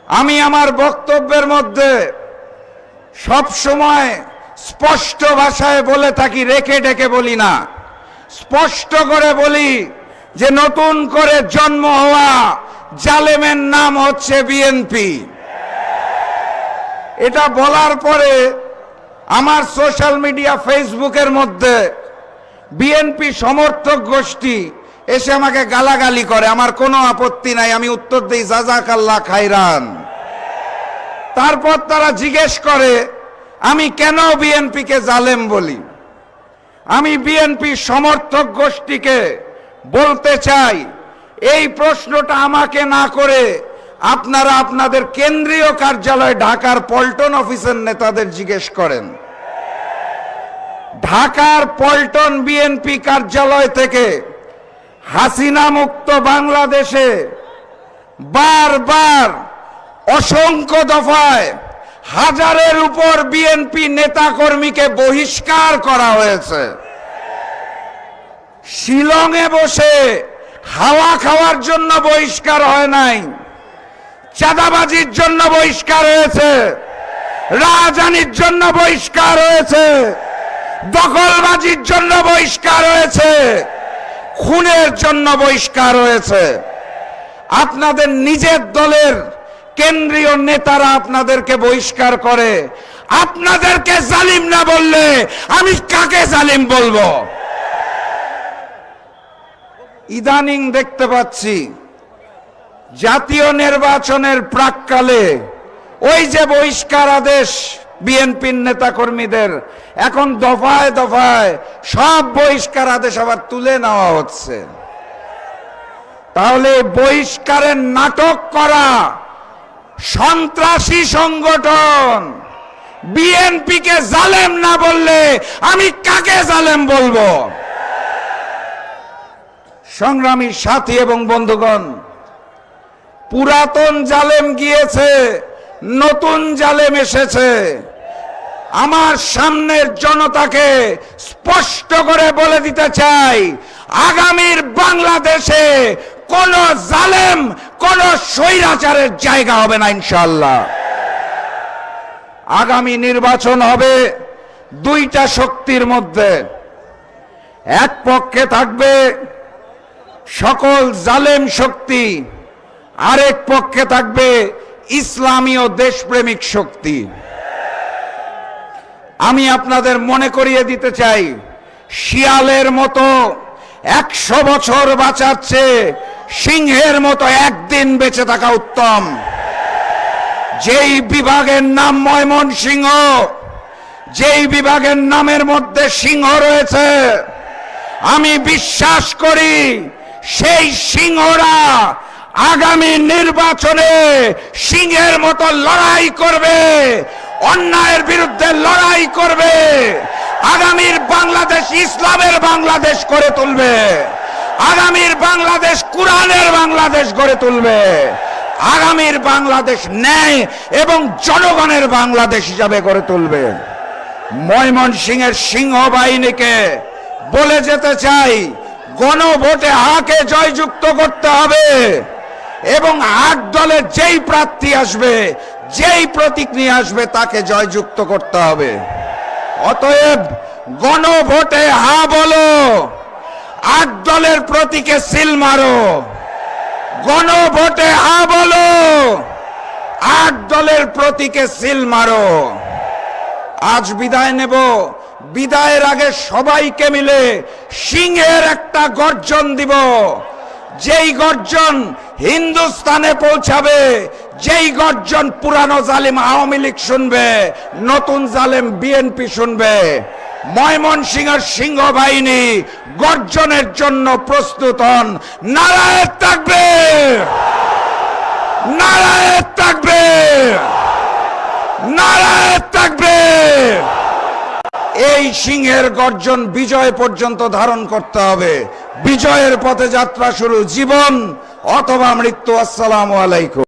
আমি আমার বক্তব্যের মধ্যে সব সময় স্পষ্ট ভাষায় বলে থাকি, রেখে ঢেকে বলি না। স্পষ্ট করে বলি যে নতুন করে জন্ম হওয়া জালেমের নাম হচ্ছে বিএনপি। এটা বলার পরে আমার সোশ্যাল মিডিয়া ফেসবুকের মধ্যে বিএনপি সমর্থক গোষ্ঠী এসে আমাকে গালাগালি করে। আমার কোনো আপত্তি নাই, আমি উত্তর দিই জাযাকাল্লাহ খাইরান। তারপর তারা জিজ্ঞেস করে আমি কেন বিএনপিকে জালেম বলি। আমি বিএনপি সমর্থক গোষ্ঠীকে বলতে চাই, এই প্রশ্নটা আমাকে না করে আপনারা আপনাদের কেন্দ্রীয় কার্যালয় ঢাকার পল্টন অফিসের নেতাদের জিজ্ঞেস করেন। ঢাকার পল্টন বিএনপি কার্যালয় থেকে হাসিনা মুক্ত বাংলাদেশে বারবার অসংখ্য দফায় হাজারের উপর বিএনপি নেতাকর্মীকে বহিষ্কার করা হয়েছে। শিলংয়ে বসে হাওয়া খাওয়ার জন্য বহিষ্কার হয় নাই, চাঁদাবাজির জন্য বহিষ্কার হয়েছে, রাজধানীর জন্য বহিষ্কার হয়েছে, দখলবাজির জন্য বহিষ্কার হয়েছে, খুনের জন্য বহিষ্কার হয়েছে। আপনাদের নিজের দলের কেন্দ্রীয় নেতারা আপনাদেরকে বহিষ্কার করে। আপনাদেরকে জালিম না বললে আমি কাকে জালিম বলবো? ইদানিং দেখতে পাচ্ছি জাতীয় নির্বাচনের প্রাক্কালে ওই যে বহিষ্কার আদেশ বিএনপির নেতাকর্মীদের, এখন দফায় দফায় সব বহিষ্কার আদেশ আবার তুলে নেওয়া হচ্ছে। তাহলে বহিষ্কারের নাটক করা সন্ত্রাসী সংগঠন বিএনপিকে জালেম না বললে আমি কাকে জালেম বলবো? সংগ্রামী সাথী এবং বন্ধুগণ, পুরাতন জালেম গিয়েছে, নতুন জালেম এসেছে। আমার সামনের জনতাকে স্পষ্ট করে বলে দিতে চাই, আগামীর বাংলাদেশে কোন জালেম, কোন স্বৈরাচারের জায়গা হবে না ইনশাআল্লাহ। আগামী নির্বাচন হবে দুইটা শক্তির মধ্যে। এক পক্ষে থাকবে সকল জালেম শক্তি, আরেক পক্ষে থাকবে ইসলামী ও দেশপ্রেমিক শক্তি। আমি আপনাদের মনে করিয়ে দিতে চাই, শিয়ালের মতো 100 বছর বাঁচাচ্ছে, সিংহের মতো একদিন বেঁচে থাকা উত্তম। যেই বিভাগের নাম ময়মনসিংহ, যেই বিভাগের নামের মধ্যে সিংহ রয়েছে, আমি বিশ্বাস করি সেই সিংহরা আগামী নির্বাচনে সিংহের মতো লড়াই করবে, অন্যায়ের বিরুদ্ধে লড়াই করবে। আগামীর বাংলাদেশ ইসলামের বাংলাদেশ করে তুলবে, আগামীর বাংলাদেশ কোরআনের বাংলাদেশ গড়ে তুলবে, আগামীর বাংলাদেশ ন্যায় এবং জনগণের বাংলাদেশ হিসাবে গড়ে তুলবে। ময়মনসিংহের সিংহ বাহিনীকে বলে যেতে চাই, গণভোটে হাকে জয়যুক্ত করতে হবে এবং হাক দলের যেই প্রার্থী আসবে, যেই প্রতীক নিয়ে আসবে তাকে জয়যুক্ত করতে হবে। অতএব গণভোটে হা বলো, হাক দলের প্রতীকে সিল মারো। গণভোটে হা বলো, হাক দলের প্রতীকে সিল মারো। আজ বিদায় নেব, বিদায়ের আগে সবাইকে মিলে সিংহের একটা গর্জন দিব, যেই গর্জন হিন্দুস্তানে পৌঁছাবে, যেই গর্জন পুরানো জালিম আওয়ামী লীগ শুনবে, নতুন জালিম বিএনপি শুনবে। ময়মনসিংহের সিংহ বাহিনী গর্জনের জন্য প্রস্তুত হন। নারায়ে তাকবীর, নারায়ে তাকবীর, নারায়ে তাকবীর। এই সিংহের গর্জন বিজয় পর্যন্ত ধারণ করতে হবে। বিজয়ের পথে যাত্রা শুরু, জীবন অথবা মৃত্যু। আসসালামু আলাইকুম।